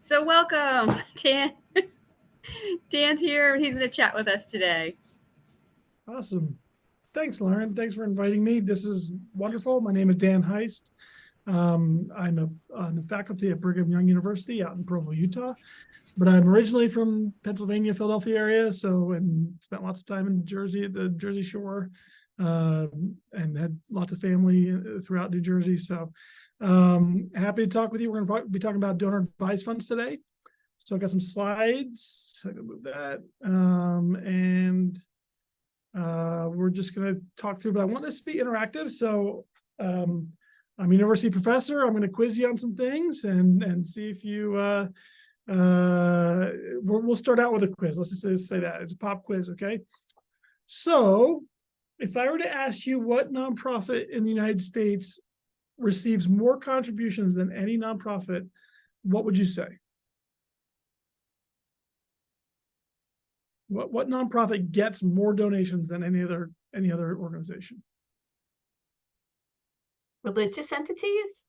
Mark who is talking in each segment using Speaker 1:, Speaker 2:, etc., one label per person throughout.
Speaker 1: So welcome, Dan. Dan's here. He's going to chat with us today.
Speaker 2: Awesome. Thanks, Lauren. Thanks for inviting me. This is wonderful. My name is Dan Heist. I'm on the faculty at Brigham Young University out in Provo, Utah, but I'm originally from Pennsylvania, Philadelphia area, and spent lots of time in Jersey, at the Jersey Shore, and had lots of family throughout New Jersey. So happy to talk with you. We're going to be talking about donor advised funds today. So I've got some slides. I can move that. We're just going to talk through, but I want this to be interactive. So I'm a university professor. I'm going to quiz you on some things and see if you, we'll start out with a quiz. Let's just say that. It's a pop quiz, okay? So if I were to ask you what nonprofit in the United States receives more contributions than any nonprofit, what would you say? What nonprofit gets more donations than any other organization?
Speaker 3: Religious entities?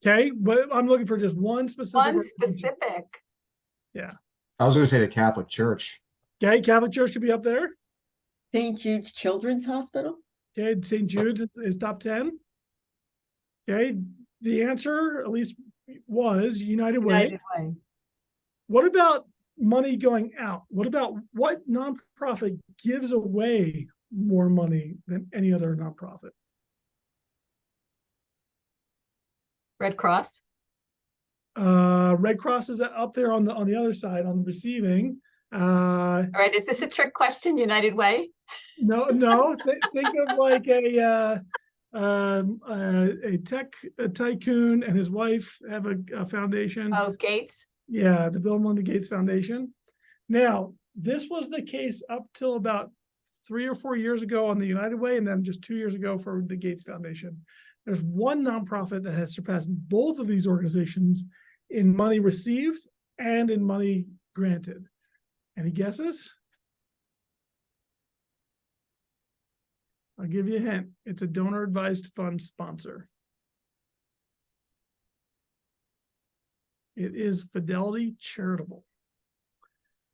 Speaker 2: Okay, but I'm looking for just one specific.
Speaker 3: One specific.
Speaker 2: Yeah.
Speaker 4: I was going to say the Catholic Church.
Speaker 2: Okay, Catholic Church could be up there.
Speaker 5: St. Jude's Children's Hospital.
Speaker 2: Okay, St. Jude's is top 10. Okay, the answer at least was United Way.
Speaker 3: United Way.
Speaker 2: What about money going out? What nonprofit gives away more money than any other nonprofit?
Speaker 3: Red Cross.
Speaker 2: Red Cross is up there on the other side, on the receiving.
Speaker 3: All right, is this a trick question? United Way?
Speaker 2: No. Think of like a tech tycoon and his wife have a foundation.
Speaker 3: Oh, Gates.
Speaker 2: Yeah, the Bill and Melinda Gates Foundation. Now, this was the case up till about 3 or 4 years ago on the United Way, and then just 2 years ago for the Gates Foundation. There's one nonprofit that has surpassed both of these organizations in money received and in money granted. Any guesses? I'll give you a hint. It's a donor advised fund sponsor. It is Fidelity Charitable.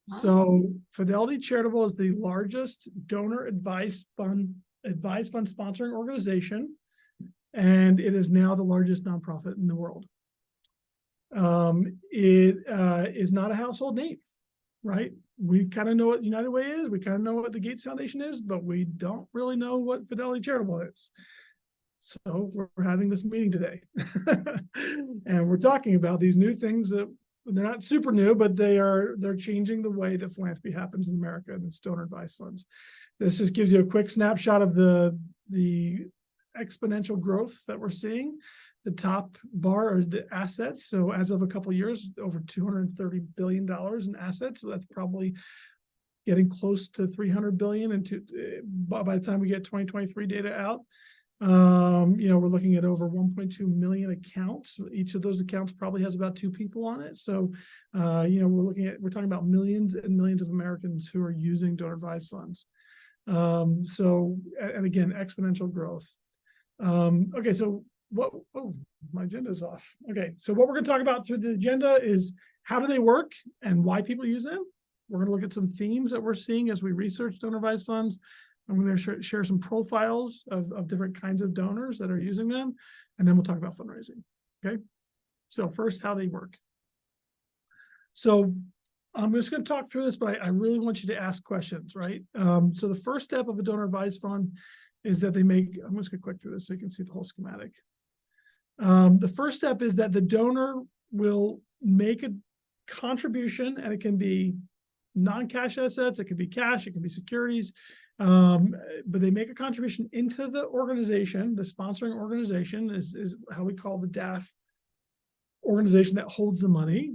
Speaker 2: So Fidelity Charitable is the largest donor advised fund sponsoring organization, and it is now the largest nonprofit in the world. It is not a household name, right? We kind of know what United Way is. We kind of know what the Gates Foundation is, but we don't really know what Fidelity Charitable is. So we're having this meeting today, and we're talking about these new things that they're not super new, but they're changing the way that philanthropy happens in America, and it's donor advised funds. This just gives you a quick snapshot of the exponential growth that we're seeing. The top bar are the assets. So as of a couple of years, over $230 billion in assets. So that's probably getting close to 300 billion by the time we get 2023 data out. We're looking at over 1.2 million accounts. Each of those accounts probably has about 2 people on it. So, we're talking about millions and millions of Americans who are using donor advised funds. And again, exponential growth. Okay, so my agenda is off. Okay, so what we're going to talk about through the agenda is how do they work and why people use them. We're going to look at some themes that we're seeing as we research donor advised funds. I'm going to share some profiles of different kinds of donors that are using them, and then we'll talk about fundraising. Okay, so first, how they work. So I'm just going to talk through this, but I really want you to ask questions, right? So the first step of a donor advised fund is that I'm just going to click through this so you can see the whole schematic. The first step is that the donor will make a contribution, and it can be non-cash assets, it can be cash, it can be securities, but they make a contribution into the organization. The sponsoring organization is how we call the DAF organization that holds the money.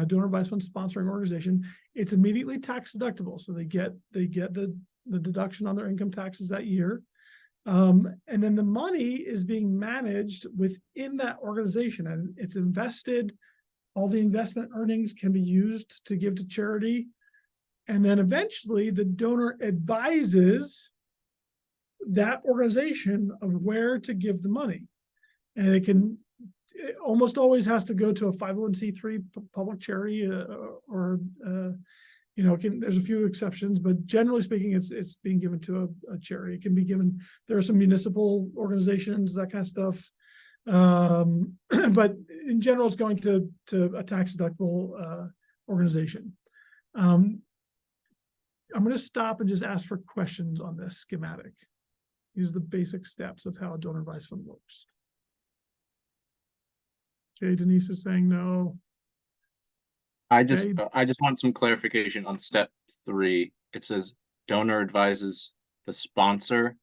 Speaker 2: Donor advised fund sponsoring organization. It's immediately tax deductible, so they get the deduction on their income taxes that year. And then the money is being managed within that organization, and it's invested. All the investment earnings can be used to give to charity. And then eventually the donor advises that organization of where to give the money. And it can almost always has to go to a 501c3 public charity, or there's a few exceptions, but generally speaking, it's being given to a charity. It can be given. There are some municipal organizations, that kind of stuff, but in general, it's going to a tax deductible organization. I'm going to stop and just ask for questions on this schematic. These are the basic steps of how a donor advised fund works. Okay, Denise is saying no.
Speaker 6: I just
Speaker 2: Okay.
Speaker 6: want some clarification on step 3. It says donor advises the sponsor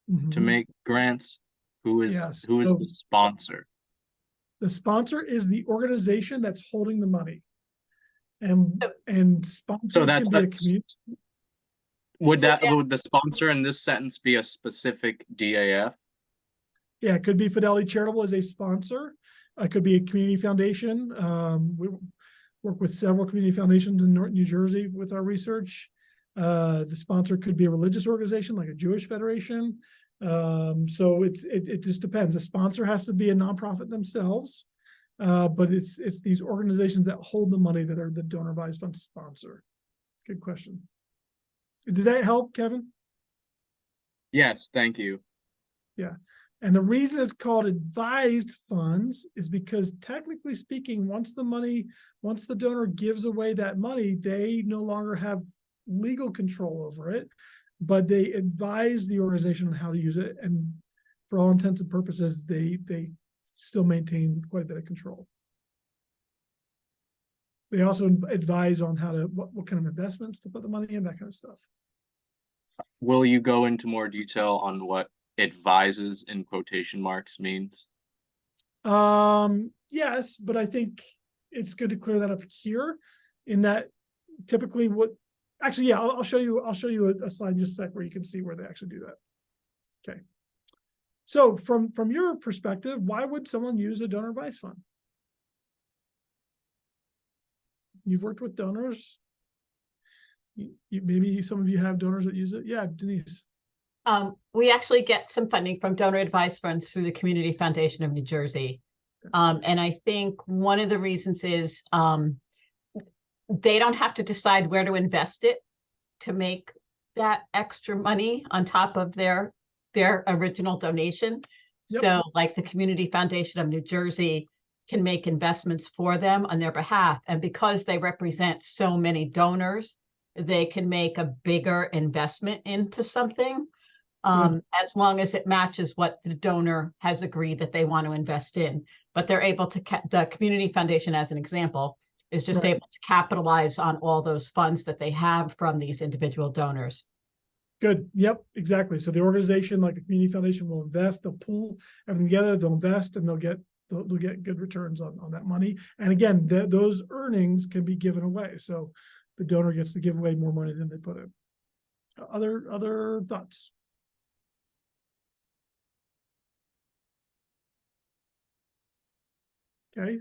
Speaker 6: to
Speaker 2: Mhm.
Speaker 6: make grants. Who is
Speaker 2: Yes,
Speaker 6: the
Speaker 2: so-
Speaker 6: sponsor?
Speaker 2: The sponsor is the organization that's holding the money. And sponsors
Speaker 6: So that's
Speaker 2: can be a community.
Speaker 6: would
Speaker 3: So
Speaker 6: would the sponsor in this sentence be a specific DAF?
Speaker 2: Yeah, it could be Fidelity Charitable as a sponsor. It could be a community foundation. We work with several community foundations in New Jersey with our research. The sponsor could be a religious organization like a Jewish federation. So it just depends. The sponsor has to be a nonprofit themselves, but it's these organizations that hold the money that are the donor advised fund sponsor. Good question. Did that help, Kevin?
Speaker 6: Yes, thank you.
Speaker 2: Yeah. And the reason it's called advised funds is because technically speaking, once the donor gives away that money, they no longer have legal control over it, but they advise the organization on how to use it. And for all intents and purposes, they still maintain quite a bit of control. They also advise on how to, what kind of investments to put the money in, that kind of stuff.
Speaker 6: Will you go into more detail on what advises in quotation marks means?
Speaker 2: Yes, but I think it's good to clear that up here in that typically I'll show you a slide in just a sec where you can see where they actually do that. Okay. So from your perspective, why would someone use a donor advised fund? You've worked with donors. Maybe some of you have donors that use it. Yeah, Denise.
Speaker 3: We actually get some funding from donor advised funds through the Community Foundation of New Jersey. And I think one of the reasons is they don't have to decide where to invest it to make that extra money on top of their original donation.
Speaker 2: Yep.
Speaker 3: So like the Community Foundation of New Jersey can make investments for them on their behalf. And because they represent so many donors, they can make a bigger investment into something. As long as it matches what the donor has agreed that they want to invest in. But they're able to, the Community Foundation, as an example, is just
Speaker 2: Right.
Speaker 3: able to capitalize on all those funds that they have from these individual donors.
Speaker 2: Good. Yep, exactly. So the organization, like the community foundation, will invest, they'll pool everything together, they'll invest, and they'll get good returns on that money. And again, those earnings can be given away. So the donor gets to give away more money than they put in. Other thoughts? Okay.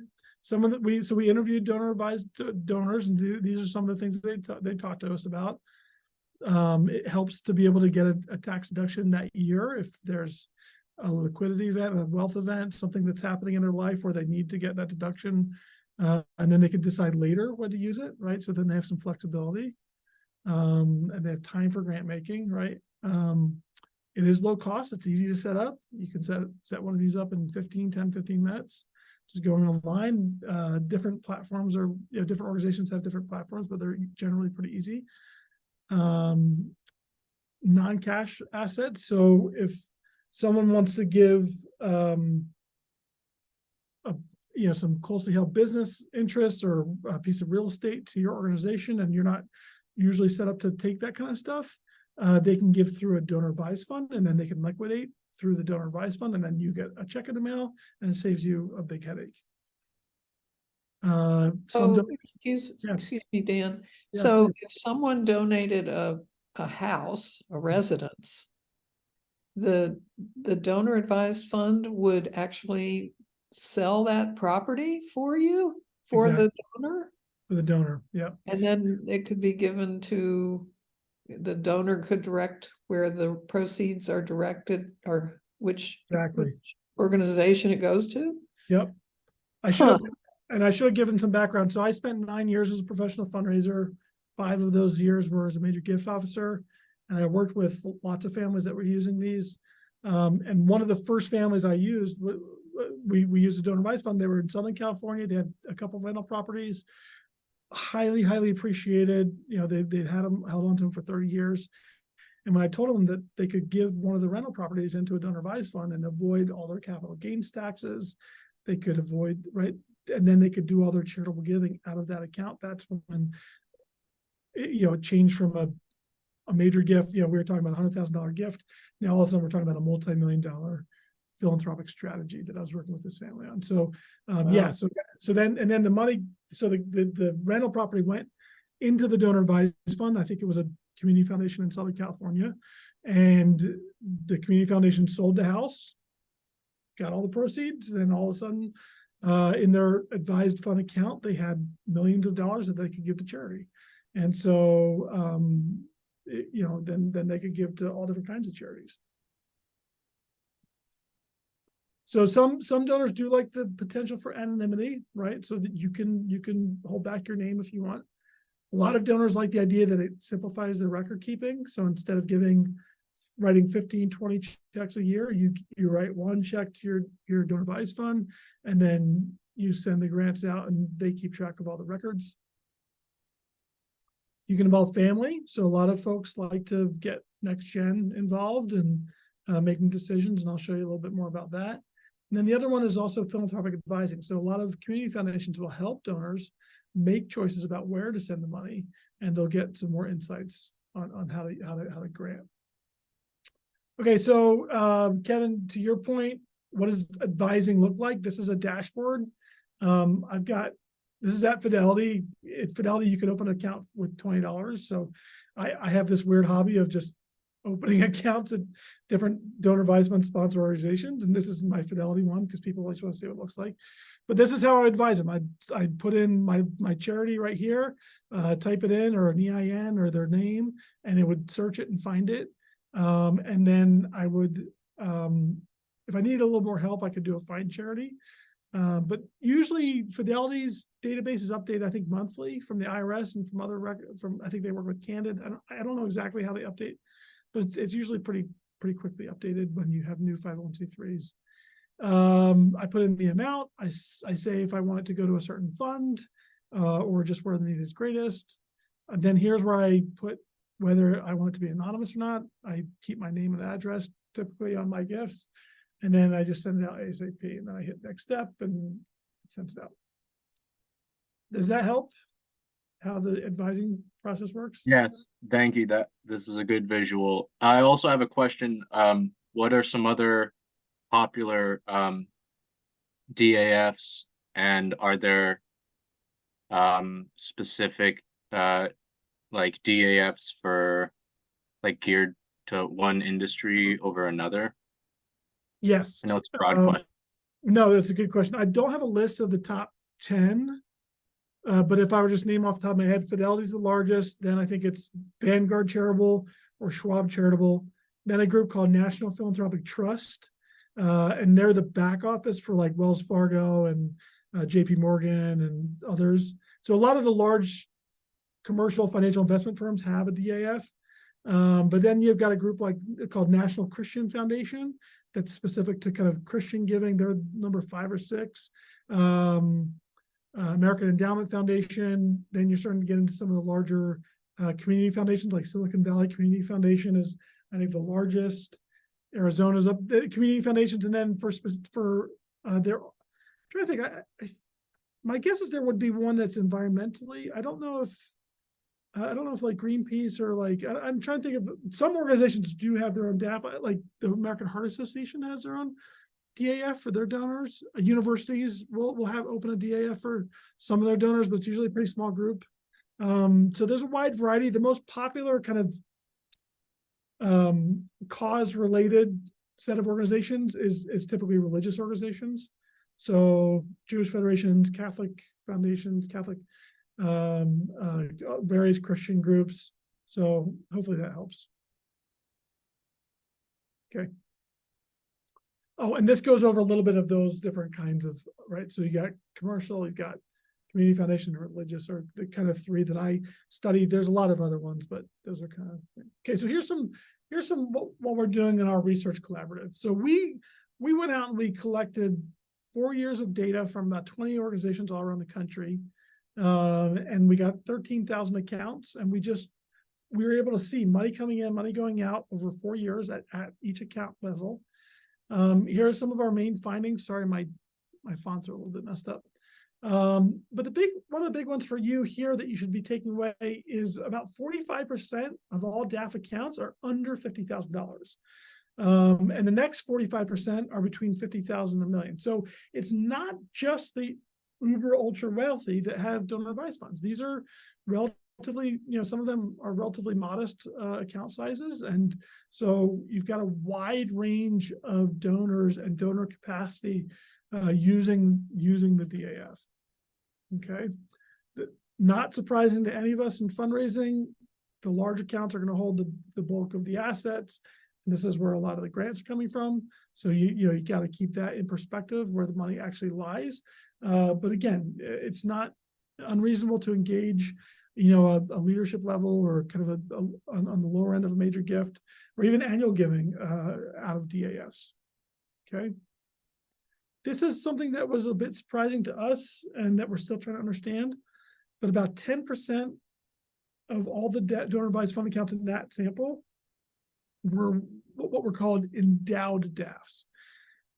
Speaker 2: We interviewed donor advised donors, and these are some of the things they talked to us about. It helps to be able to get a tax deduction that year if there's a liquidity event, a wealth event, something that's happening in their life where they need to get that deduction, and then they can decide later when to use it, right? So then they have some flexibility, and they have time for grant making, right? It is low cost. It's easy to set up. You can set one of these up in 15 minutes. Just going online. Different platforms are, different organizations have different platforms, but they're generally pretty easy. Non-cash assets. So if someone wants to give some closely held business interests or a piece of real estate to your organization, and you're not usually set up to take that kind of stuff, they can give through a donor advised fund, and then they can liquidate through the donor advised fund, and then you get a check in the mail, and it saves you a big headache.
Speaker 7: Excuse me, Dan.
Speaker 2: Yeah,
Speaker 7: So
Speaker 2: please.
Speaker 7: if someone donated a house, a residence, the donor advised fund would actually sell that property for you, for the donor?
Speaker 2: For the donor, yeah.
Speaker 7: And then it could be given to, the donor could direct where the proceeds are directed, or which
Speaker 2: Exactly.
Speaker 7: organization it goes to?
Speaker 2: Yep. I should have, and I should have given some background. So I spent 9 years as a professional fundraiser. 5 of those years were as a major gift officer, and I worked with lots of families that were using these. And one of the first families I used, we used a donor advised fund. They were in Southern California. They had a couple of rental properties, highly, highly appreciated. You know, they'd had them, held on to them for 30 years. And when I told them that they could give one of the rental properties into a donor advised fund and avoid all their capital gains taxes, they could avoid, right? And then they could do all their charitable giving out of that account. That's when, it changed from a major gift. We were talking about $100,000 gift. Now all of a sudden we're talking about a multi-million-dollar philanthropic strategy that I was working with this family on. So, yeah, so then the money, so the rental property went into the donor advised fund. I think it was a community foundation in Southern California, and the community foundation sold the house, got all the proceeds. Then all of a sudden, in their advised fund account, they had millions of dollars that they could give to charity. And so, then they could give to all different kinds of charities. So some donors do like the potential for anonymity, right? So that you can hold back your name if you want. A lot of donors like the idea that it simplifies their record keeping. So instead of writing 15, 20 checks a year, you write one check to your donor advised fund, and then you send the grants out and they keep track of all the records. You can involve family. So a lot of folks like to get next gen involved and making decisions, and I'll show you a little bit more about that. And then the other one is also philanthropic advising. So a lot of community foundations will help donors make choices about where to send the money, and they'll get some more insights on how to grant. Okay, so Kevin, to your point, what does advising look like? This is a dashboard. This is at Fidelity. At Fidelity, you can open an account with $20. So I have this weird hobby of just opening accounts at different donor advised fund sponsor organizations. And this is my Fidelity one because people always want to see what it looks like. But this is how I advise them. I put in my charity right here, type it in, or an EIN or their name, and it would search it and find it. And then I would, if I needed a little more help, I could do a find charity. But usually Fidelity's database is updated, I think, monthly from the IRS and from other I think they work with Candid. I don't know exactly how they update, but it's usually pretty quickly updated when you have new 501c3s. I put in the amount. I say if I want it to go to a certain fund, or just where the need is greatest. And then here's where I put whether I want it to be anonymous or not. I keep my name and address typically on my gifts. And then I just send it out ASAP, and then I hit next step and it sends it out. Does that help how the advising process works?
Speaker 6: Yes, thank you. This is a good visual. I also have a question. What are some other popular DAFs, and are there specific like DAFs for geared to one industry over another?
Speaker 2: Yes.
Speaker 6: I know it's a broad question.
Speaker 2: No, that's a good question. I don't have a list of the top 10, but if I were just name off the top of my head, Fidelity's the largest. Then I think it's Vanguard Charitable or Schwab Charitable. Then a group called National Philanthropic Trust, and they're the back office for like Wells Fargo and JP Morgan and others. So a lot of the large commercial financial investment firms have a DAF. But then you've got a group called National Christian Foundation that's specific to kind of Christian giving. They're number 5 or 6. American Endowment Foundation. Then you're starting to get into some of the larger community foundations, like Silicon Valley Community Foundation is, I think, the largest. Arizona's up the community foundations, and then for their, I'm trying to think. My guess is there would be one that's environmentally. I don't know if like Greenpeace or I'm trying to think of, some organizations do have their own DAF, like the American Heart Association has their own DAF for their donors. Universities will have open a DAF for some of their donors, but it's usually a pretty small group. So there's a wide variety. The most popular kind of cause-related set of organizations is typically religious organizations. So Jewish federations, Catholic foundations, various Christian groups. So hopefully that helps. Okay. Oh, and this goes over a little bit of those different kinds of, right? So you got commercial, you've got community foundation, and religious, are the kind of three that I studied. There's a lot of other ones, but those are kind of, okay. So here's some what we're doing in our research collaborative. So we went out and we collected 4 years of data from about 20 organizations all around the country. And we got 13,000 accounts, and we were able to see money coming in, money going out over 4 years at each account level. Here are some of our main findings. Sorry, my fonts are a little bit messed up. But one of the big ones for you here that you should be taking away is about 45% of all DAF accounts are under $50,000. And the next 45% are between 50,000 and $1 million. So it's not just the uber ultra wealthy that have donor advised funds. These are relatively, some of them are relatively modest account sizes. And so you've got a wide range of donors and donor capacity using the DAF. Okay. Not surprising to any of us in fundraising, the large accounts are going to hold the bulk of the assets. And this is where a lot of the grants are coming from. So you got to keep that in perspective where the money actually lies. But again, it's not unreasonable to engage, a leadership level or kind of on the lower end of a major gift or even annual giving out of DAFs. Okay. This is something that was a bit surprising to us and that we're still trying to understand, but about 10% of all the donor advised fund accounts in that sample were what were called endowed DAFs.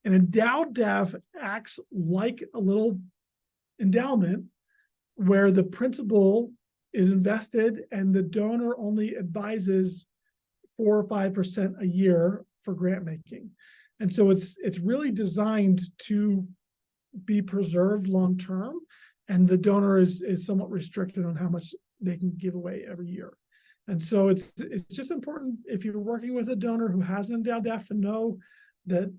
Speaker 2: An endowed DAF acts like a little endowment where the principal is invested and the donor only advises 4 or 5% a year for grant making. And so it's really designed to be preserved long term, and the donor is somewhat restricted on how much they can give away every year. And so it's just important if you're working with a donor who has an endowed DAF to know that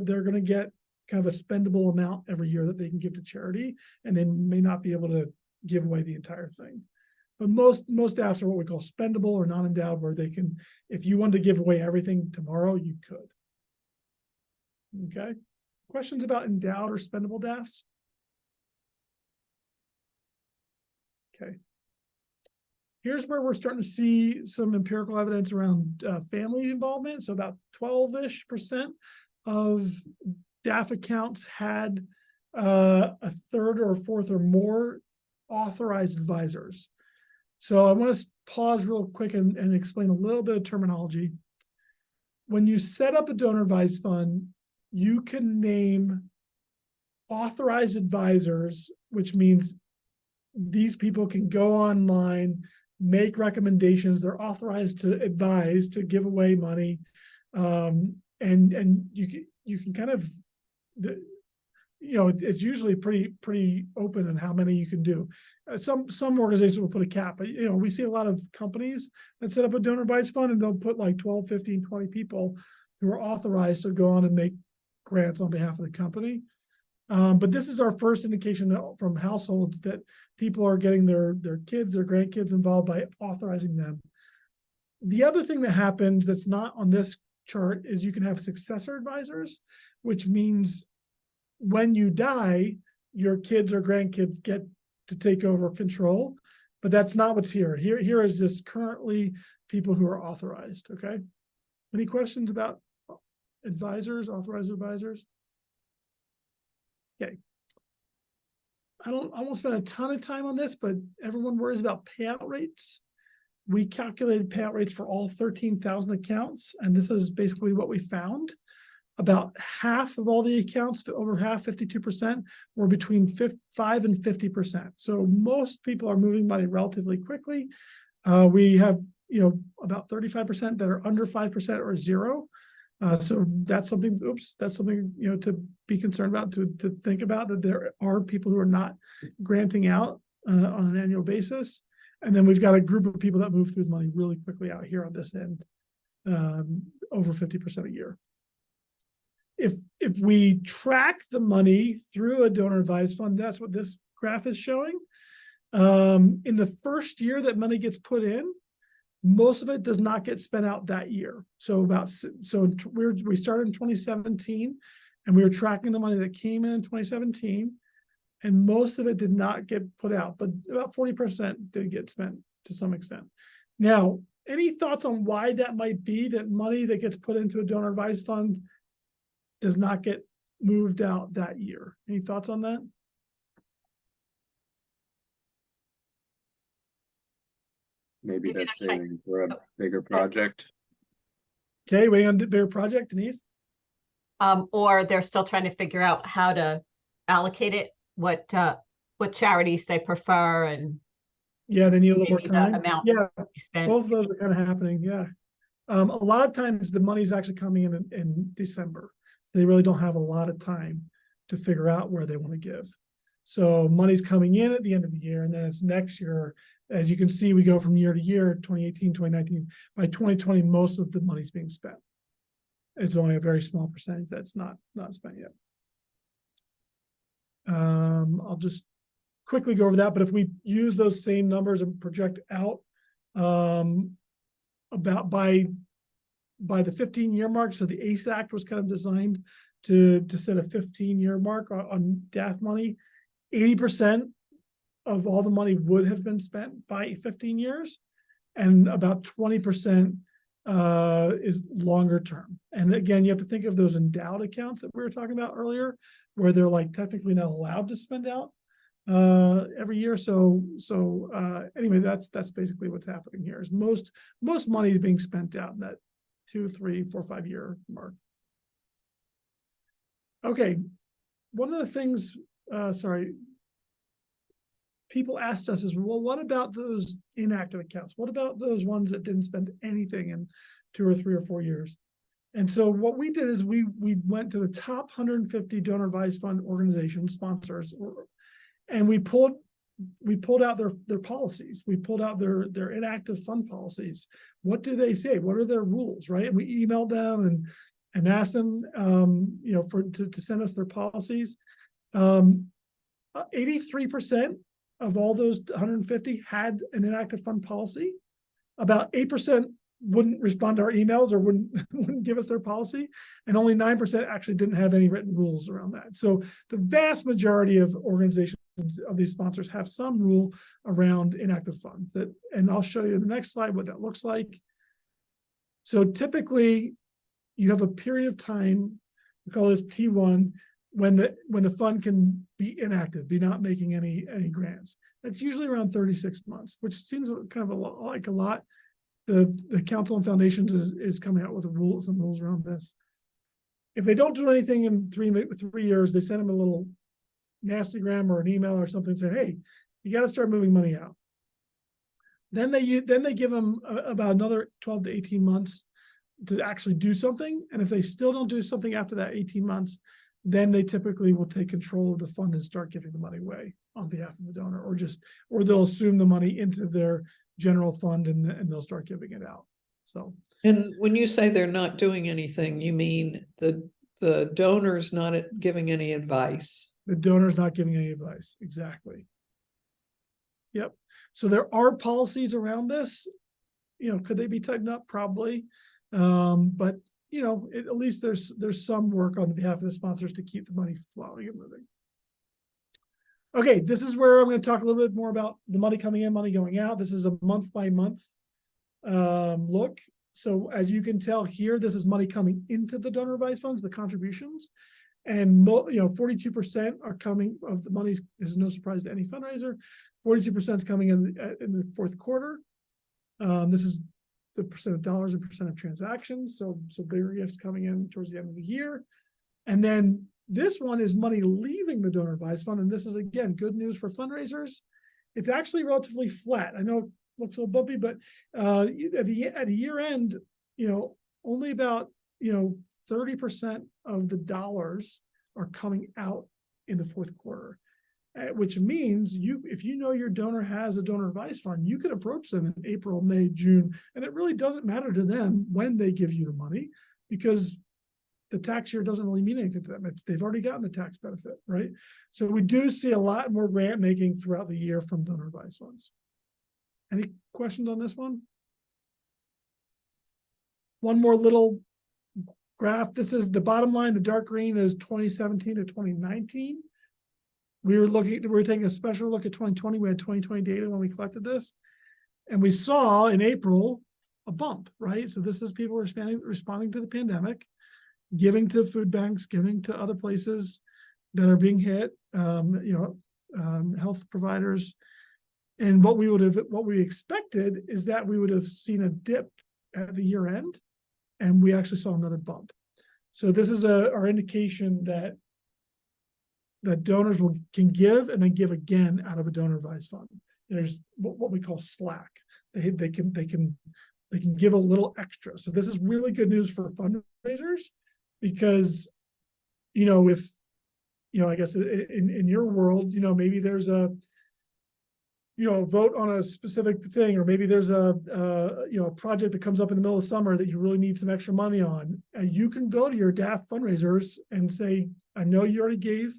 Speaker 2: they're going to get kind of a spendable amount every year that they can give to charity, and they may not be able to give away the entire thing. But most DAFs are what we call spendable or non-endowed, where they can, if you wanted to give away everything tomorrow, you could. Okay. Questions about endowed or spendable DAFs? Okay. Here's where we're starting to see some empirical evidence around family involvement. So about 12-ish% of DAF accounts had a third or fourth or more authorized advisors. So I want to pause real quick and explain a little bit of terminology. When you set up a donor advised fund, you can name authorized advisors, which means these people can go online, make recommendations. They're authorized to advise, to give away money, and you can kind of, it's usually pretty open in how many you can do. Some organizations will put a cap, but we see a lot of companies that set up a donor advised fund and they'll put like 12, 15, 20 people who are authorized to go on and make grants on behalf of the company. But this is our first indication from households that people are getting their kids, their grandkids involved by authorizing them. The other thing that happens that's not on this chart is you can have successor advisors, which means when you die, your kids or grandkids get to take over control, but that's not what's here. Here is just currently people who are authorized. Okay. Any questions about advisors, authorized advisors? Okay. I won't spend a ton of time on this, but everyone worries about payout rates. We calculated payout rates for all 13,000 accounts, and this is basically what we found. About half of all the accounts, over half, 52%, were between 5 and 50%. So most people are moving money relatively quickly. We have, about 35% that are under 5% or 0. So that's something, to be concerned about, to think about, that there are people who are not granting out on an annual basis. And then we've got a group of people that move through the money really quickly out here on this end, over 50% a year. If we track the money through a donor advised fund, that's what this graph is showing. In the first year that money gets put in, most of it does not get spent out that year. So we started in 2017, And we were tracking the money that came in 2017, and most of it did not get put out, but about 40% did get spent to some extent. Now, any thoughts on why that might be, that money that gets put into a donor advised fund does not get moved out that year? Any thoughts on that?
Speaker 6: Maybe
Speaker 3: Maybe
Speaker 6: they're
Speaker 3: that's right.
Speaker 6: saving for a bigger project.
Speaker 2: Okay, waiting on the bigger project, Denise?
Speaker 3: Or they're still trying to figure out how to allocate it, what charities they prefer, and
Speaker 2: Yeah, they need a little more
Speaker 3: maybe the
Speaker 2: time.
Speaker 3: amount
Speaker 2: Yeah,
Speaker 3: we spend.
Speaker 2: both of those are kind of happening, yeah. A lot of times the money's actually coming in December. They really don't have a lot of time to figure out where they want to give. So money's coming in at the end of the year, and then it's next year. As you can see, we go from year to year, 2018, 2019. By 2020, most of the money's being spent. It's only a very small percentage that's not spent yet. I'll just quickly go over that, but if we use those same numbers and project out about by the 15-year mark, so the ACE Act was kind of designed to set a 15-year mark on DAF money. 80% of all the money would have been spent by 15 years, and about 20% is longer term. And again, you have to think of those endowed accounts that we were talking about earlier, where they're like technically not allowed to spend out every year. So anyway, that's basically what's happening here. Is most money is being spent out in that 2, 3, 4, 5 year mark. Okay, one of the things, people asked us is, well, what about those inactive accounts? What about those ones that didn't spend anything in 2 or 3 or 4 years? And so what we did is we went to the top 150 donor advised fund organizations, sponsors, and we pulled out their policies. We pulled out their inactive fund policies. What do they say? What are their rules, right? And we emailed them and asked them, to send us their policies. 83% of all those 150 had an inactive fund policy. About 8% wouldn't respond to our emails or wouldn't give us their policy, and only 9% actually didn't have any written rules around that. So the vast majority of organizations, of these sponsors, have some rule around inactive funds. And I'll show you in the next slide what that looks like. So typically, you have a period of time, we call this T1, when the fund can be inactive, be not making any grants. That's usually around 36 months, which seems kind of like a lot. The Council on Foundations is coming out with some rules around this. If they don't do anything in 3 years, they send them a little nastygram or an email or something saying, hey, you got to start moving money out. Then they give them about another 12 to 18 months to actually do something. And if they still don't do something after that 18 months, then they typically will take control of the fund and start giving the money away on behalf of the donor, or they'll assume the money into their general fund and they'll start giving it out. So,
Speaker 7: And when you say they're not doing anything, you mean the donor's not giving any advice?
Speaker 2: the donor's not giving any advice. Exactly. Yep. So there are policies around this. Could they be tightened up? Probably. But at least there's some work on behalf of the sponsors to keep the money flowing and moving. Okay, this is where I'm going to talk a little bit more about the money coming in, money going out. This is a month by month look. So as you can tell here, this is money coming into the donor advised funds, the contributions, and 42% are coming of the money. This is no surprise to any fundraiser. 42% is coming in the fourth quarter. This is the percent of dollars and percent of transactions. So bigger gifts coming in towards the end of the year. And then this one is money leaving the donor advised fund. And this is, again, good news for fundraisers. It's actually relatively flat. I know it looks a little bumpy, but at the year end, only about 30% of the dollars are coming out in the fourth quarter. Which means if your donor has a donor advised fund, you can approach them in April, May, June, and it really doesn't matter to them when they give you the money, because the tax year doesn't really mean anything to them. They've already gotten the tax benefit, right? So we do see a lot more grant making throughout the year from donor advised funds. Any questions on this one? One more little graph. This is the bottom line. The dark green is 2017 to 2019. We were taking a special look at 2020. We had 2020 data when we collected this. And we saw in April a bump, right? So this is people responding to the pandemic, giving to food banks, giving to other places that are being hit, health providers. And what we expected is that we would have seen a dip at the year end, and we actually saw another bump. So this is our indication that donors can give and then give again out of a donor advised fund. There's what we call slack. They can give a little extra. So this is really good news for fundraisers, because if I guess in your world, maybe there's a vote on a specific thing, or maybe there's a project that comes up in the middle of summer that you really need some extra money on, and you can go to your DAF fundraisers and say, I know you already gave.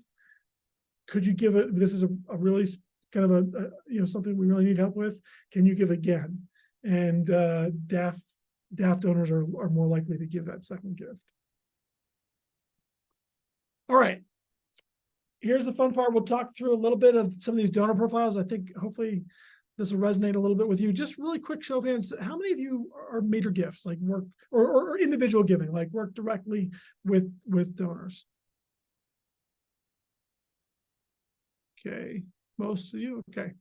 Speaker 2: Could you give it? This is a really kind of a something we really need help with. Can you give again? And DAF donors are more likely to give that second gift. All right. Here's the fun part. We'll talk through a little bit of some of these donor profiles. I think hopefully this will resonate a little bit with you. Just really quick show of hands. How many of you are major gifts, like work or individual giving, like work directly with donors? Okay, most of you. Okay.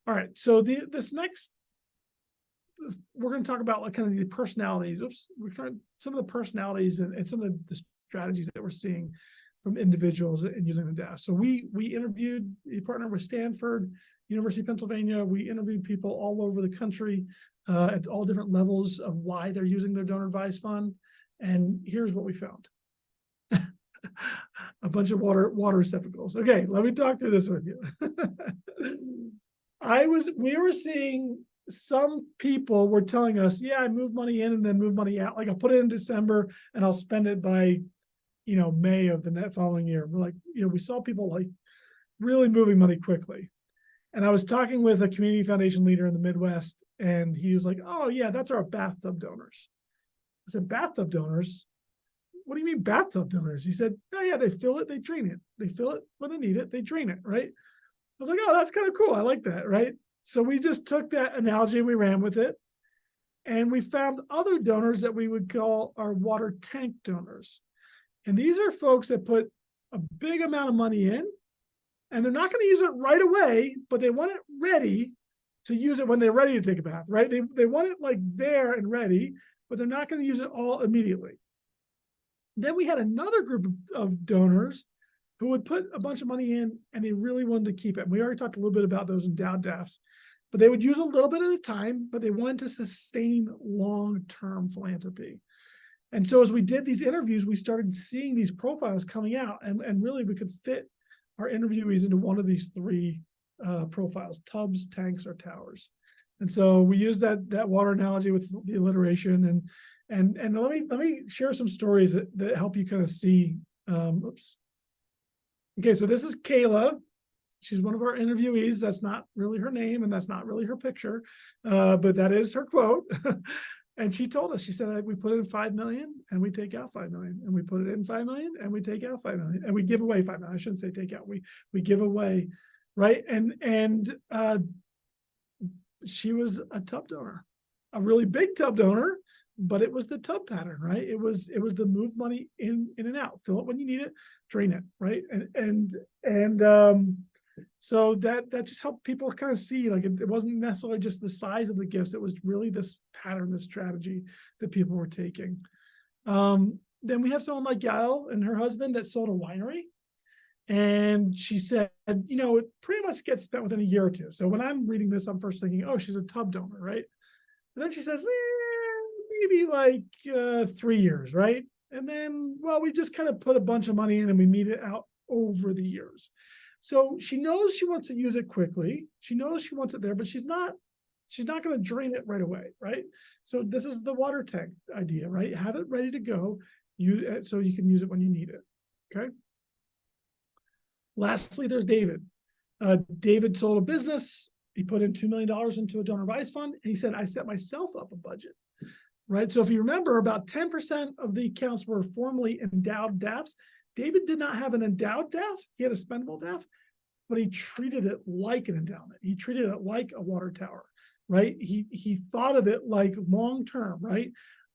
Speaker 2: All right. So this next, we're going to talk about like kind of the personalities. Some of the personalities and some of the strategies that we're seeing from individuals in using the DAF. So we interviewed, we partnered with Stanford, University of Pennsylvania. We interviewed people all over the country at all different levels of why they're using their donor advised fund. And here's what we found. A bunch of water receptacles. Okay, let me talk through this with you. We were seeing some people were telling us, yeah, I move money in and then move money out. Like I'll put it in December and I'll spend it by, May of the following year. We're like, we saw people like really moving money quickly. And I was talking with a community foundation leader in the Midwest, and he was like, oh yeah, that's our bathtub donors. I said, bathtub donors? What do you mean bathtub donors? He said, oh yeah, they fill it, they drain it. They fill it when they need it, they drain it, right? I was like, oh, that's kind of cool. I like that, right? So we just took that analogy and we ran with it. And we found other donors that we would call our water tank donors. And these are folks that put a big amount of money in, and they're not going to use it right away, but they want it ready to use it when they're ready to take a bath, right? They want it like there and ready, but they're not going to use it all immediately. Then we had another group of donors who would put a bunch of money in and they really wanted to keep it. And we already talked a little bit about those endowed DAFs, but they would use a little bit at a time, but they wanted to sustain long-term philanthropy. And so as we did these interviews, we started seeing these profiles coming out, and really we could fit our interviewees into one of these three profiles: tubs, tanks, or towers. And so we use that water analogy with the alliteration, and let me share some stories that help you kind of see. Oops. Okay, so this is Kayla. She's one of our interviewees. That's not really her name, and that's not really her picture, but that is her quote. And she told us, she said, we put in 5 million and we take out 5 million, and we put it in 5 million and we take out 5 million, and we give away 5 million. I shouldn't say take out. We give away, right? And she was a tub donor, a really big tub donor, but it was the tub pattern, right? It was the move money in and out, fill it when you need it, drain it, right? And so that just helped people kind of see, like, it wasn't necessarily just the size of the gifts, it was really this pattern, this strategy that people were taking. Then we have someone like Yael and her husband that sold a winery. And she said, it pretty much gets spent within a year or two. So when I'm reading this, I'm first thinking, oh, she's a tub donor, right? And then she says, maybe like 3 years, right? And then, well, we just kind of put a bunch of money in and we meet it out over the years. So she knows she wants to use it quickly. She knows she wants it there, but she's not going to drain it right away, right? So this is the water tank idea, right? Have it ready to go, so you can use it when you need it, okay? Lastly, there's David. David sold a business. He put in $2 million into a donor advised fund. And he said, I set myself up a budget. right? So if you remember, about 10% of the accounts were formerly endowed DAFs. David did not have an endowed DAF. He had a spendable DAF, but he treated it like an endowment. He treated it like a water tower, right? He thought of it like long-term, right?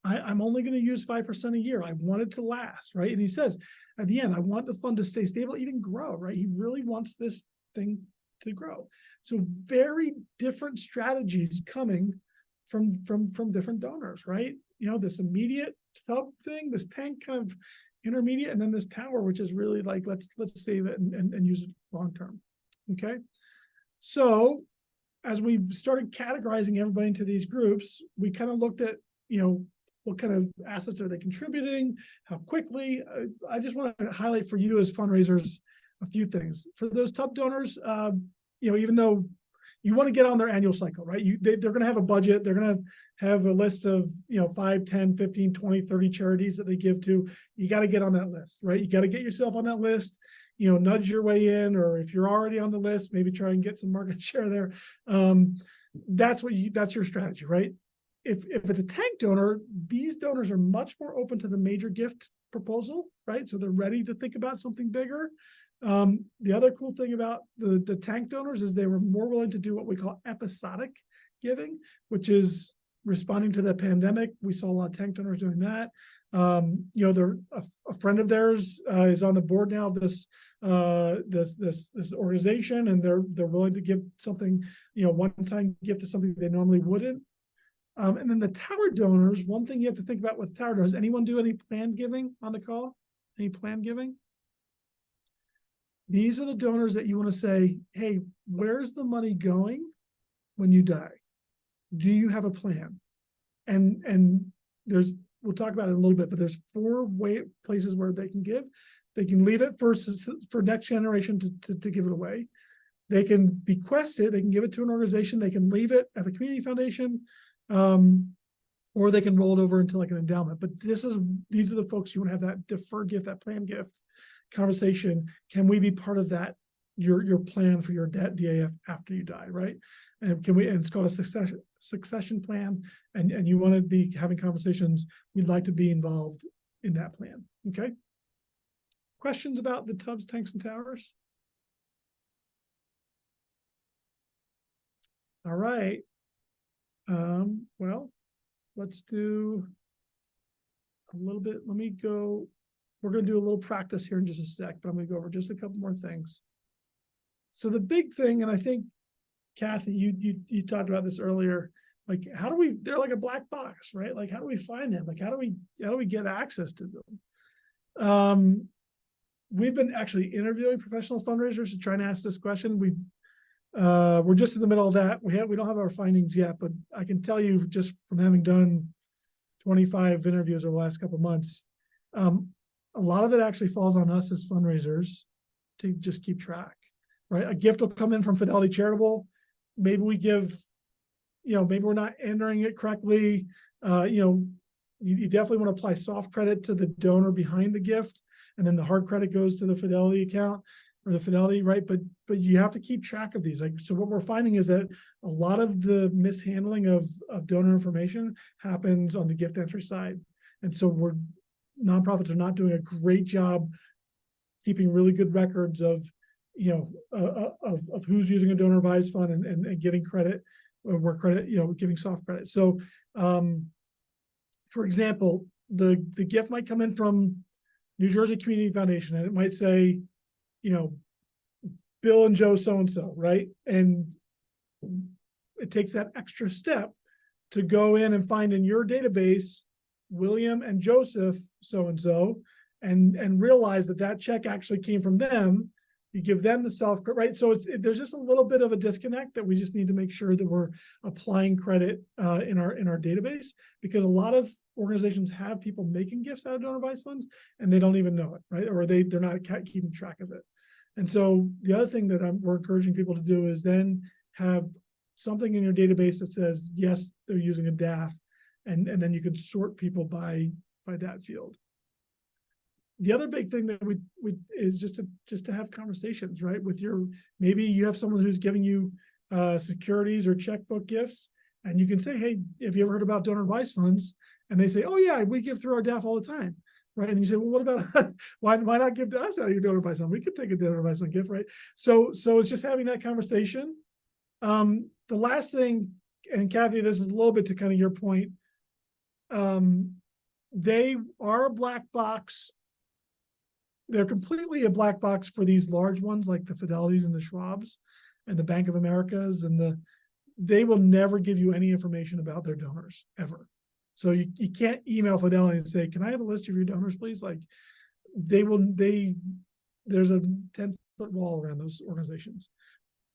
Speaker 2: I'm only going to use 5% a year. I want it to last, right? And he says, at the end, I want the fund to stay stable, even grow, right? He really wants this thing to grow. So very different strategies coming from different donors, right? You know, this immediate sub thing, this tank kind of intermediate, and then this tower, which is really like, let's save it and use it long-term, okay? So as we started categorizing everybody into these groups, we kind of looked at, you know, what kind of assets are they contributing, how quickly. I just want to highlight for you as fundraisers a few things. For those top donors, you know, even though you want to get on their annual cycle, right? They're going to have a budget. They're going to have a list of, you know, 5, 10, 15, 20, 30 charities that they give to. You got to get on that list, right? You got to get yourself on that list, you know, nudge your way in, or if you're already on the list, maybe try and get some market share there. That's your strategy, right? If it's a tank donor, these donors are much more open to the major gift proposal, right? So they're ready to think about something bigger. The other cool thing about the tank donors is they were more willing to do what we call episodic giving, which is responding to the pandemic. We saw a lot of tank donors doing that. You know, a friend of theirs is on the board now of this organization, and they're willing to give something, you know, one-time gift to something they normally wouldn't. And then the tower donors, one thing you have to think about with tower donors, anyone do any planned giving on the call? Any planned giving? These are the donors that you want to say, hey, where's the money going when you die? Do you have a plan? And we'll talk about it in a little bit, but there's 4 places where they can give. They can leave it for next generation to give it away. They can bequest it. They can give it to an organization. They can leave it at the community foundation, or they can roll it over into like an endowment. But these are the folks you want to have that deferred gift, that planned gift conversation. Can we be part of that, your plan for your DAF after you die, right? And it's called a succession plan, and you want to be having conversations. We'd like to be involved in that plan. Okay. Questions about the tubs, tanks, and towers? All right. Well, let's do a little bit. Let me go. We're going to do a little practice here in just a sec, but I'm going to go over just a couple more things. So the big thing, and I think, Kathy, you talked about this earlier, like they're like a black box, right? Like, how do we find them? Like, how do we get access to them? We've been actually interviewing professional fundraisers to try and ask this question. We're just in the middle of that. We don't have our findings yet, but I can tell you just from having done 25 interviews over the last couple of months, a lot of it actually falls on us as fundraisers to just keep track, right? A gift will come in from Fidelity Charitable. Maybe we give, you know, maybe we're not entering it correctly. You know, you definitely want to apply soft credit to the donor behind the gift, and then the hard credit goes to the Fidelity account or the Fidelity, right? But you have to keep track of these. Like, so what we're finding is that a lot of the mishandling of donor information happens on the gift entry side. And so nonprofits are not doing a great job keeping really good records of, you know, of who's using a donor advised fund and giving credit, or where credit, you know, giving soft credit. So, for example, the gift might come in from New Jersey Community Foundation, and it might say, you know, Bill and Joe so-and-so, right? And it takes that extra step to go in and find in your database William and Joseph so-and-so, and realize that check actually came from them. You give them the self, right? So there's just a little bit of a disconnect that we just need to make sure that we're applying credit in our database, because a lot of organizations have people making gifts out of donor advised funds and they don't even know it, right? Or they're not keeping track of it. And so the other thing that we're encouraging people to do is then have something in your database that says, yes, they're using a DAF, and then you can sort people by that field. The other big thing that we is just to have conversations, right? With maybe you have someone who's giving you securities or checkbook gifts, and you can say, hey, have you ever heard about donor advised funds? and they say, oh yeah, we give through our DAF all the time, right? And you say, well, what about why not give to us out of your donor advised fund? We could take a donor advised fund gift, right? So it's just having that conversation. The last thing, and Kathy, this is a little bit to kind of your point. They are a black box. They're completely a black box for these large ones like the Fidelities and the Schwabs and the Bank of Americas, and they will never give you any information about their donors ever. So you can't email Fidelity and say, can I have a list of your donors, please? Like there's a 10-foot wall around those organizations.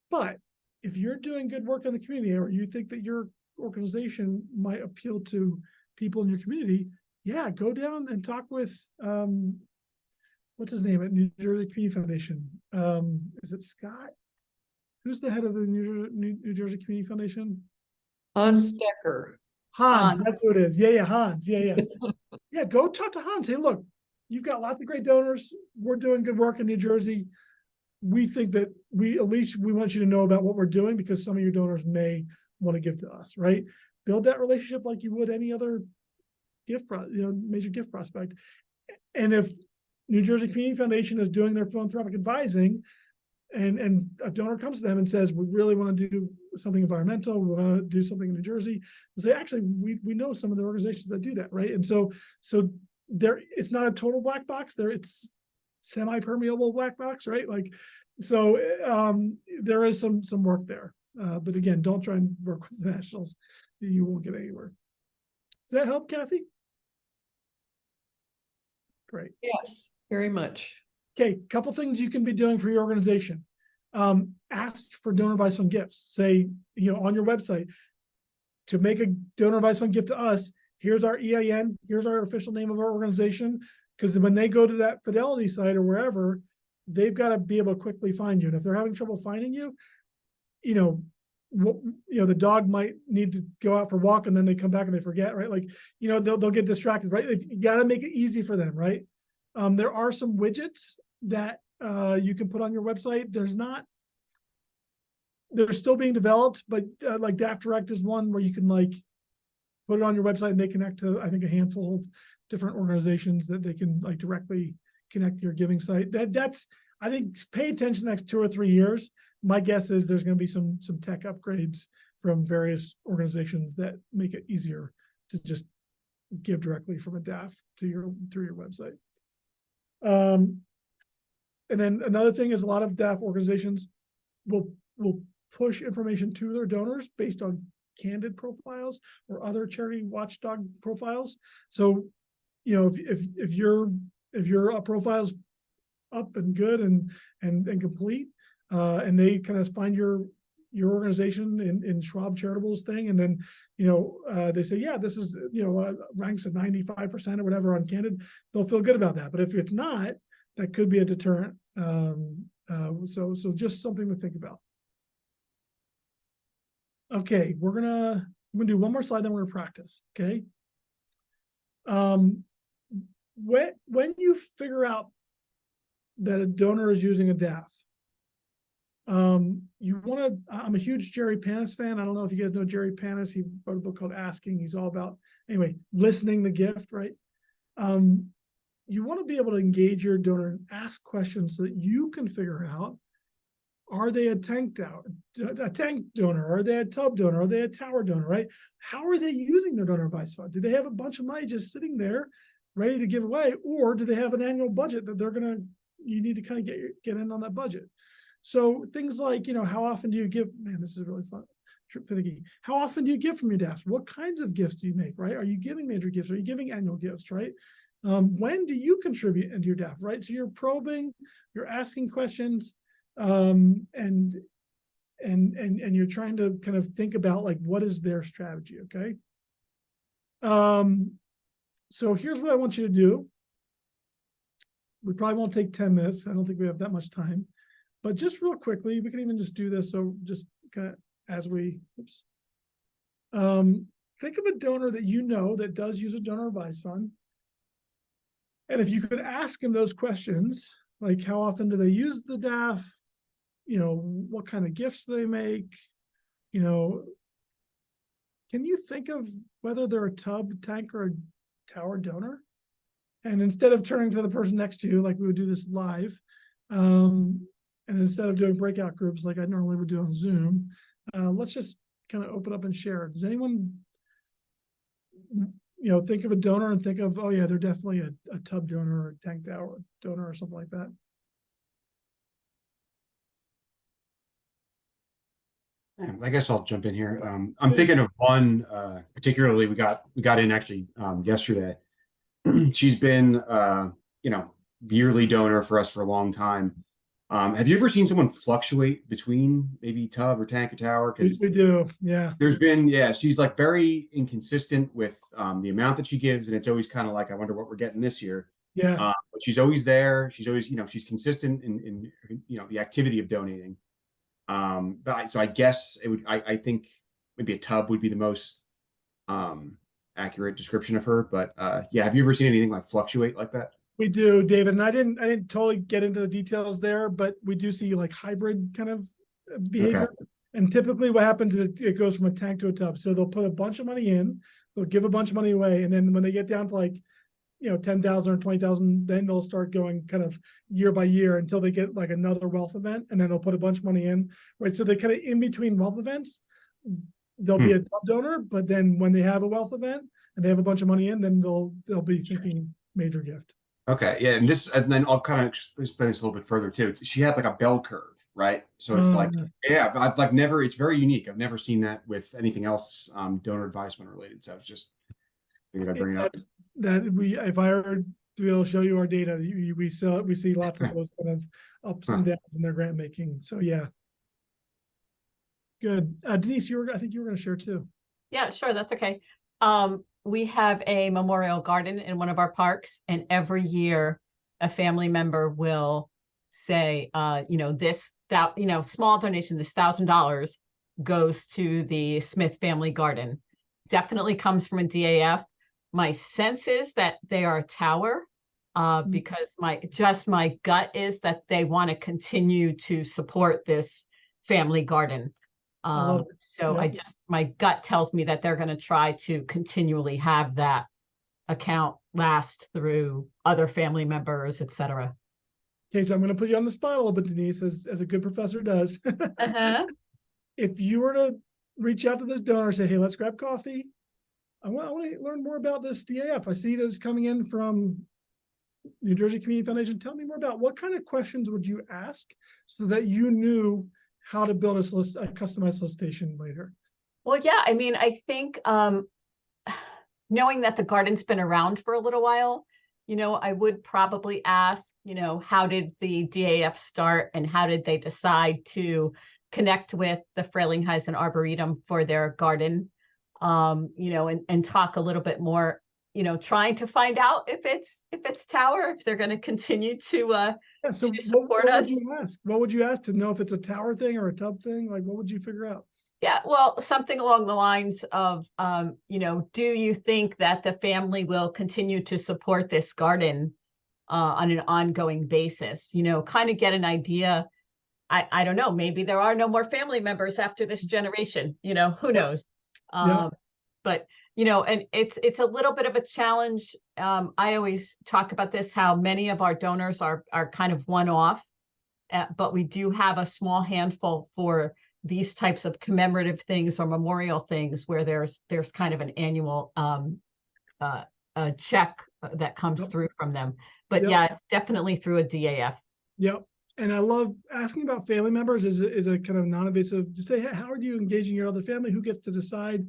Speaker 2: But if you're doing good work in the community, or you think that your organization might appeal to people in your community, yeah, go down and talk with, what's his name at New Jersey Community Foundation? Is it Scott? Who's the head of the New Jersey Community Foundation?
Speaker 7: Hans Stecker.
Speaker 2: Hans,
Speaker 3: Hans.
Speaker 2: that's who it is. Yeah, Hans. Yeah. Yeah, go talk to Hans. Hey, look, you've got lots of great donors. We're doing good work in New Jersey. We think that we want you to know about what we're doing because some of your donors may want to give to us, right? Build that relationship like you would any other major gift prospect. And if New Jersey Community Foundation is doing their philanthropic advising, and a donor comes to them and says, we really want to do something environmental, we want to do something in New Jersey, we'll say, actually, we know some of the organizations that do that, right? And so there, it's not a total black box there, it's semi-permeable black box, right? Like, so there is some work there. But again, don't try and work with the nationals. You won't get anywhere. Does that help, Kathy? Great.
Speaker 7: Yes, very much.
Speaker 2: Okay, couple things you can be doing for your organization. Ask for donor advised fund gifts. Say, on your website, to make a donor advised fund gift to us, here's our EIN, here's our official name of our organization. Because when they go to that Fidelity site or wherever, they've got to be able to quickly find you. And if they're having trouble finding you, the dog might need to go out for a walk and then they come back and they forget, right? Like, they'll get distracted, right? You got to make it easy for them, right? There are some widgets that you can put on your website. They're still being developed, but like DAF Direct is one where you can like put it on your website and they connect to, I think, a handful of different organizations that they can like directly connect to your giving site. That's, I think, pay attention the next 2 or 3 years. My guess is there's going to be some tech upgrades from various organizations that make it easier to just give directly from a DAF through your website. And then another thing is a lot of DAF organizations will push information to their donors based on candid profiles or other charity watchdog profiles. So, if your profile's up and good and complete, and they kind of find your organization in Schwab Charitable's thing, and then they say, yeah, this is ranks at 95% or whatever on candid, they'll feel good about that. But if it's not, that could be a deterrent. So just something to think about. Okay, I'm gonna do one more slide, then we're gonna practice. Okay. When you figure out that a donor is using a DAF, I'm a huge Jerry Panis fan. I don't know if you guys know Jerry Panis. He wrote a book called Asking. He's all about, listening the gift, right? You want to be able to engage your donor and ask questions so that you can figure out, are they a tank donor? Are they a tub donor? Are they a tower donor, right? How are they using their donor advised fund? Do they have a bunch of money just sitting there ready to give away? Or do they have an annual budget that you need to kind of get in on that budget? So things like, how often do you give? Man, this is really fun. Finicky. How often do you give from your DAFs? What kinds of gifts do you make, right? Are you giving major gifts? Are you giving annual gifts, right? When do you contribute into your DAF, right? So you're probing, you're asking questions, and you're trying to kind of think about like, what is their strategy, okay? So here's what I want you to do. We probably won't take 10 minutes. I don't think we have that much time. But just real quickly, we can even just do this. So just kind of as we, think of a donor that that does use a donor advised fund. And if you could ask him those questions, like how often do they use the DAF? What kind of gifts do they make? can you think of whether they're a tub, tank, or a tower donor? And instead of turning to the person next to you, like we would do this live, and instead of doing breakout groups like I normally would do on Zoom, let's just kind of open up and share. Does anyone, think of a donor and think of, oh yeah, they're definitely a tub donor or a tank tower donor or something like that?
Speaker 4: I guess I'll jump in here. I'm thinking of one particularly we got in actually yesterday. She's been yearly donor for us for a long time. Have you ever seen someone fluctuate between maybe tub or tank or tower?
Speaker 2: We do, yeah.
Speaker 4: There's been, she's like very inconsistent with the amount that she gives, and it's always kind of like, I wonder what we're getting this year.
Speaker 2: Yeah.
Speaker 4: But she's always there. She's always, she's consistent in the activity of donating. So I guess it would, I think maybe a tub would be the most accurate description of her. But yeah, have you ever seen anything like fluctuate like that?
Speaker 2: We do, David, and I didn't totally get into the details there, but we do see like hybrid kind of behavior.
Speaker 4: Okay.
Speaker 2: And typically what happens is it goes from a tank to a tub. So they'll put a bunch of money in, they'll give a bunch of money away, and then when they get down to like 10,000 or 20,000, then they'll start going kind of year by year until they get like another wealth event, and then they'll put a bunch of money in, right? So they kind of in between wealth events, they'll be a tub donor, but then when they have a wealth event and they have a bunch of money in, then they'll be thinking major gift.
Speaker 4: Okay, yeah, and then I'll kind of explain this a little bit further too. She had like a bell curve, right? So it's like, I've like never, it's very unique. I've never seen that with anything else donor advisement related. So it's just figured I'd bring it up.
Speaker 2: If I were to be able to show you our data, we see lots of those kind of ups and downs in their grant making. So yeah. Good. Denise, I think you were going to share too.
Speaker 3: Yeah, sure. That's okay. We have a memorial garden in one of our parks, and every year a family member will say, small donation, this $1,000 goes to the Smith Family Garden. Definitely comes from a DAF. My sense is that they are a tower, because my gut is that they want to continue to support this family garden. My gut tells me that they're going to try to continually have that account last through other family members, etc.
Speaker 2: Okay, so I'm going to put you on the spot a little bit, Denise, as a good professor does. If you were to reach out to this donor and say, hey, let's grab coffee, I want to learn more about this DAF. I see this coming in from New Jersey Community Foundation. Tell me more about what kind of questions would you ask so that you knew how to build a customized solicitation later?
Speaker 3: Well, yeah, I mean, I think knowing that the garden's been around for a little while, I would probably ask, how did the DAF start and how did they decide to connect with the Frailing Heist and Arboretum for their garden? And talk a little bit more, trying to find out if it's tower, if they're going to continue to support us.
Speaker 2: What would you ask to know if it's a tower thing or a tub thing? Like, what would you figure out?
Speaker 3: Yeah, well, something along the lines of, do you think that the family will continue to support this garden on an ongoing basis? Kind of get an idea. I don't know, maybe there are no more family members after this generation, who knows? But, and it's a little bit of a challenge. I always talk about this, how many of our donors are kind of one-off, but we do have a small handful for these types of commemorative things or memorial things where there's kind of an annual check that comes through from them. But yeah, it's definitely through a DAF.
Speaker 2: Yep. And I love asking about family members is a kind of non-invasive to say, hey, how are you engaging your other family? Who gets to decide?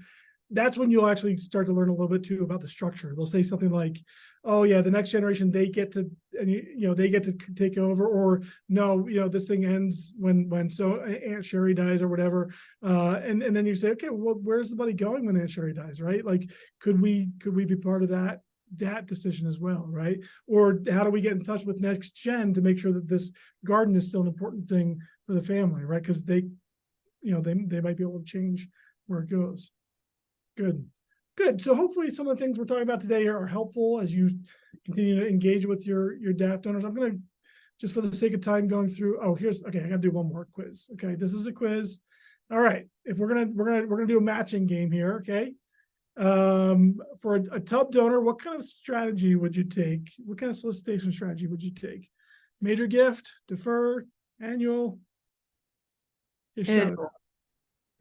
Speaker 2: That's when you'll actually start to learn a little bit too about the structure. They'll say something like, oh yeah, the next generation, they get to, and they get to take over, or no, this thing ends when so Aunt Sherry dies or whatever. And then you say, okay, well, where's the money going when Aunt Sherry dies, right? Like, could we be part of that decision as well, right? Or how do we get in touch with next gen to make sure that this garden is still an important thing for the family, right? Because they might be able to change where it goes. Good. So hopefully some of the things we're talking about today are helpful as you continue to engage with your DAF donors. I'm going to, just for the sake of time, going through, I got to do one more quiz. Okay, this is a quiz All right, if we're gonna do a matching game here, okay? For a tub donor, what kind of strategy would you take? What kind of solicitation strategy would you take? Major gift, deferred, annual? Just shout it
Speaker 7: Annual.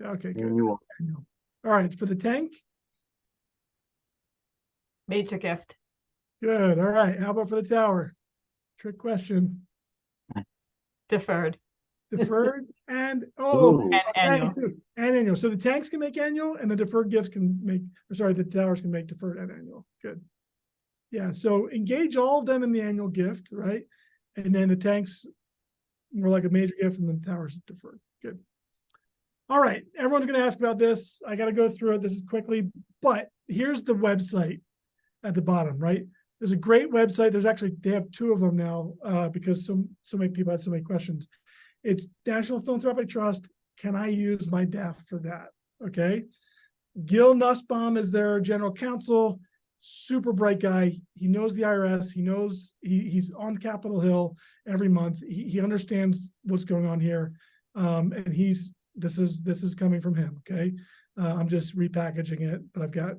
Speaker 2: out. Okay, good.
Speaker 6: Annual.
Speaker 2: Annual. All right, for the tank,
Speaker 3: Major gift.
Speaker 2: good. All right, how about for the tower? Trick question.
Speaker 3: Deferred.
Speaker 2: Deferred and
Speaker 6: Ooh.
Speaker 3: And annual.
Speaker 2: tank too, and annual. So the tanks can make annual, and the deferred gifts can make. Or sorry, the towers can make deferred and annual. Good. Yeah. So engage all of them in the annual gift, right? And then the tanks more like a major gift, and then the towers deferred. Good. All right. Everyone's going to ask about this. I got to go through it. This is quickly, but here's the website at the bottom, right? There's a great website. There's actually they have two of them now because so many people had so many questions. It's National Philanthropic Trust. Can I use my DAF for that? Okay. Gil Nussbaum is their general counsel. Super bright guy. He knows the IRS. He knows he's on Capitol Hill every month. He understands what's going on here. And this is coming from him. Okay. I'm just repackaging it, but I've got,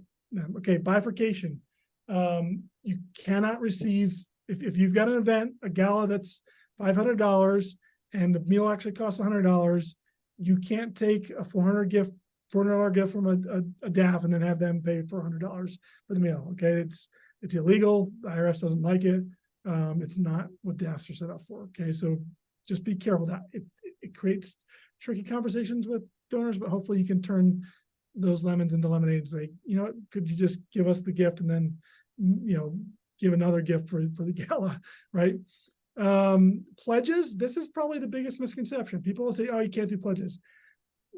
Speaker 2: okay, bifurcation. You cannot receive, if you've got an event, a gala that's $500 and the meal actually costs $100, you can't take a $400 gift from a DAF and then have them pay for $100 for the meal. Okay, it's illegal. The IRS doesn't like it. It's not what DAFs are set up for. Okay, so just be careful. That it creates tricky conversations with donors, but hopefully you can turn those lemons into lemonade and say, you know, could you just give us the gift and then, you know, give another gift for the gala, right? Pledges. This is probably the biggest misconception. People will say, oh, you can't do pledges.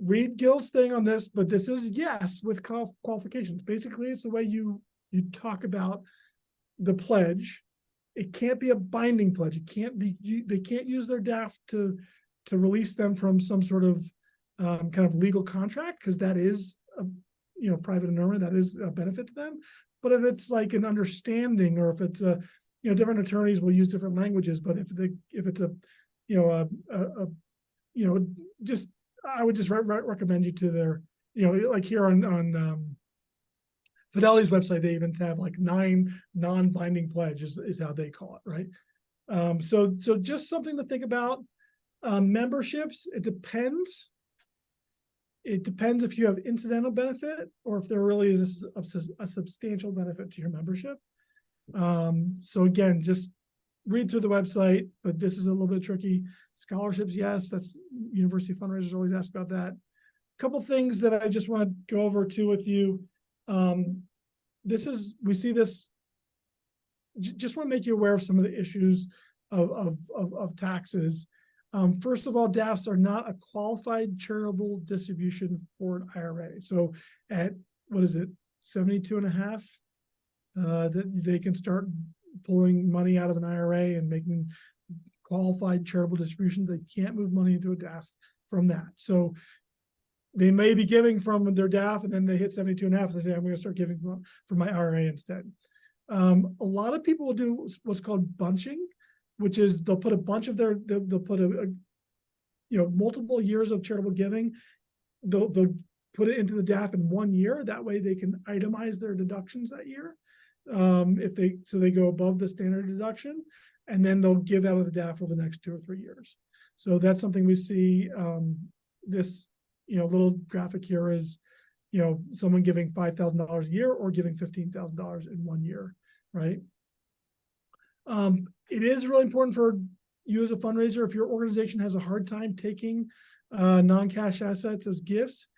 Speaker 2: Read Gil's thing on this, but this is yes with qualifications. Basically, it's the way you talk about the pledge. It can't be a binding pledge. It can't be. They can't use their DAF to release them from some sort of kind of legal contract, because that is a private enrollment, that is a benefit to them. But if it's like an understanding, or if it's a different attorneys will use different languages. But if it's a just I would just recommend you to their, like here on Fidelity's website, they even have like 9 non-binding pledges is how they call it, right? So just something to think about. Memberships, it depends. It depends if you have incidental benefit or if there really is a substantial benefit to your membership. So again, just read through the website, but this is a little bit tricky. Scholarships, yes, that's University Fundraisers always ask about that. A couple things that I just want to go over too with you. We see this, just want to make you aware of some of the issues of taxes. First of all, DAFs are not a qualified charitable distribution for an IRA. So at, what is it, 72 and a half, that they can start pulling money out of an IRA and making qualified charitable distributions. They can't move money into a DAF from that. So they may be giving from their DAF and then they hit 72 and a half. They say, I'm going to start giving from my IRA instead. A lot of people will do what's called bunching, which is they'll put a bunch of they'll put multiple years of charitable giving. They'll put it into the DAF in 1 year. That way they can itemize their deductions that year. So they go above the standard deduction, and then they'll give out of the DAF over the next 2 or 3 years. So that's something we see. This little graphic here is someone giving $5,000 a year or giving $15,000 in 1 year, right? It is really important for you as a fundraiser, if your organization has a hard time taking non-cash assets as gifts,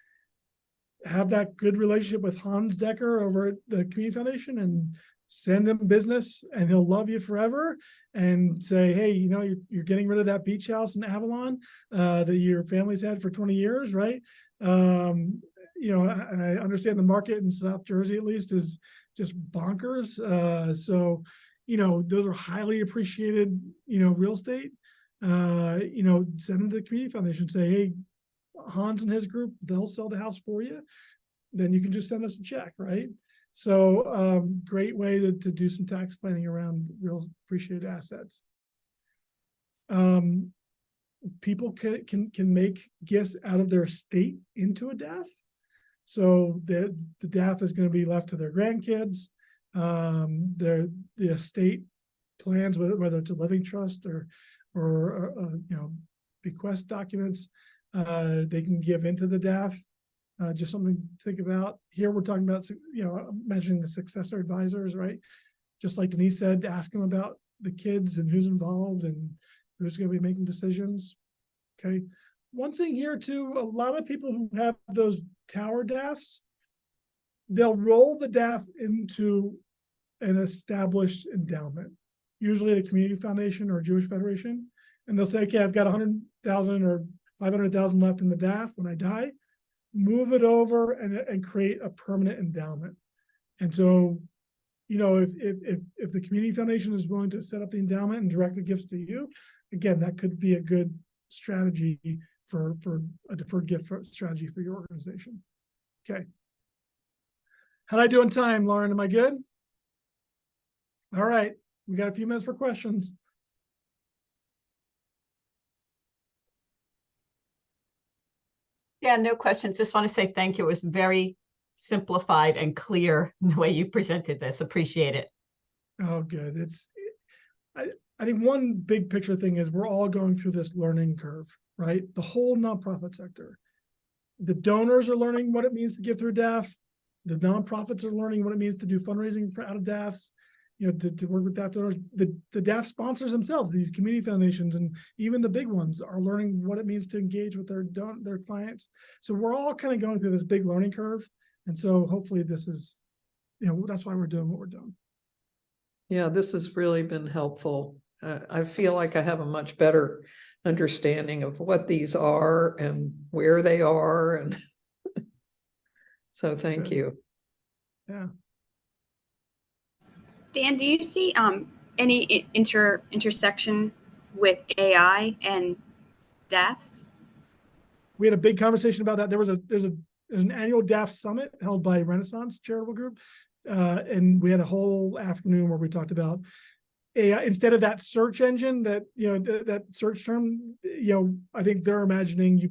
Speaker 2: have that good relationship with Hans Decker over at the Community Foundation and send him business, and he'll love you forever, and say, hey, you're getting rid of that beach house in Avalon that your family's had for 20 years, right? And I understand the market in South Jersey, at least, is just bonkers. So those are highly appreciated, real estate. Send them to the Community Foundation, say, hey, Hans and his group, they'll sell the house for you. Then you can just send us a check, right? So great way to do some tax planning around real appreciated assets. people can make gifts out of their estate into a DAF. So the DAF is going to be left to their grandkids. The estate plans, whether it's a living trust or bequest documents, they can give into the DAF. Just something to think about. Here we're talking about, mentioning the successor advisors, right? Just like Denise said, ask them about the kids and who's involved and who's going to be making decisions. Okay. One thing here too, a lot of people who have those tower DAFs, they'll roll the DAF into an established endowment, usually at a community foundation or a Jewish federation. And they'll say, okay, I've got 100,000 or 500,000 left in the DAF when I die. Move it over and create a permanent endowment. And so, if the community foundation is willing to set up the endowment and direct the gifts to you, again, that could be a good strategy for a deferred gift strategy for your organization. Okay. How'd I do in time, Lauren? Am I good? All right. We got a few minutes for questions.
Speaker 3: Yeah, no questions. Just want to say thank you. It was very simplified and clear the way you presented this. Appreciate it.
Speaker 2: Oh, good. I think one big picture thing is we're all going through this learning curve, right? The whole nonprofit sector. The donors are learning what it means to give through DAF. The nonprofits are learning what it means to do fundraising out of DAFs, to work with DAF donors. The DAF sponsors themselves, these community foundations, and even the big ones are learning what it means to engage with their clients. So we're all kind of going through this big learning curve. And so hopefully this is, that's why we're doing what we're doing.
Speaker 7: Yeah, this has really been helpful. I feel like I have a much better understanding of what these are and where they are. And so thank you.
Speaker 2: Yeah.
Speaker 1: Dan, do you see any intersection with AI and DAFs?
Speaker 2: We had a big conversation about that. There's an annual DAF summit held by Renaissance Charitable Group. And we had a whole afternoon where we talked about AI instead of that search engine that, that search term, I think they're imagining you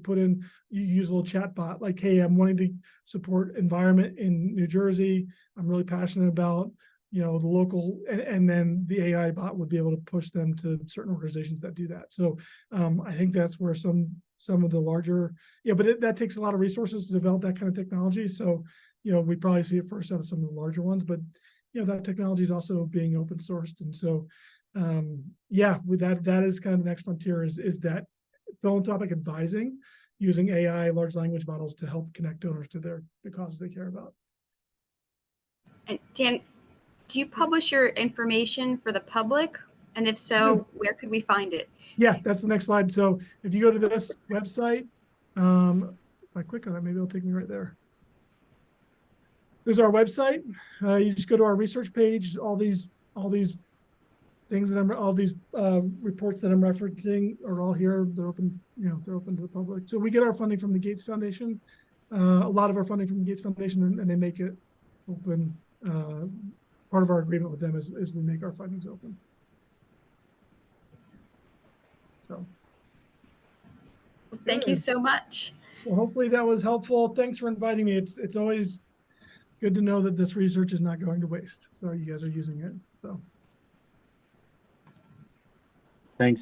Speaker 2: use a little chat bot like, hey, I'm wanting to support environment in New Jersey. I'm really passionate about, the local, and then the AI bot would be able to push them to certain organizations that do that. So I think that's where some of the larger, but that takes a lot of resources to develop that kind of technology. So, we probably see it first out of some of the larger ones, but that technology is also being open sourced. And so, with that is kind of the next frontier is that philanthropic advising using AI, large language models to help connect donors to the causes they care about.
Speaker 1: And Dan, do you publish your information for the public? And if so, where could we find it?
Speaker 2: Yeah, that's the next slide. So if you go to this website, if I click on it, maybe it'll take me right there. There's our website. You just go to our research page. All these things that all these reports that I'm referencing are all here. They're open. They're open to the public. So we get our funding from the Gates Foundation. A lot of our funding from the Gates Foundation, and they make it open. Part of our agreement with them is we make our findings open. So.
Speaker 1: Thank you so much.
Speaker 2: Well, hopefully that was helpful. Thanks for inviting me. It's always good to know that this research is not going to waste. So you guys are using it. So.
Speaker 6: Thanks.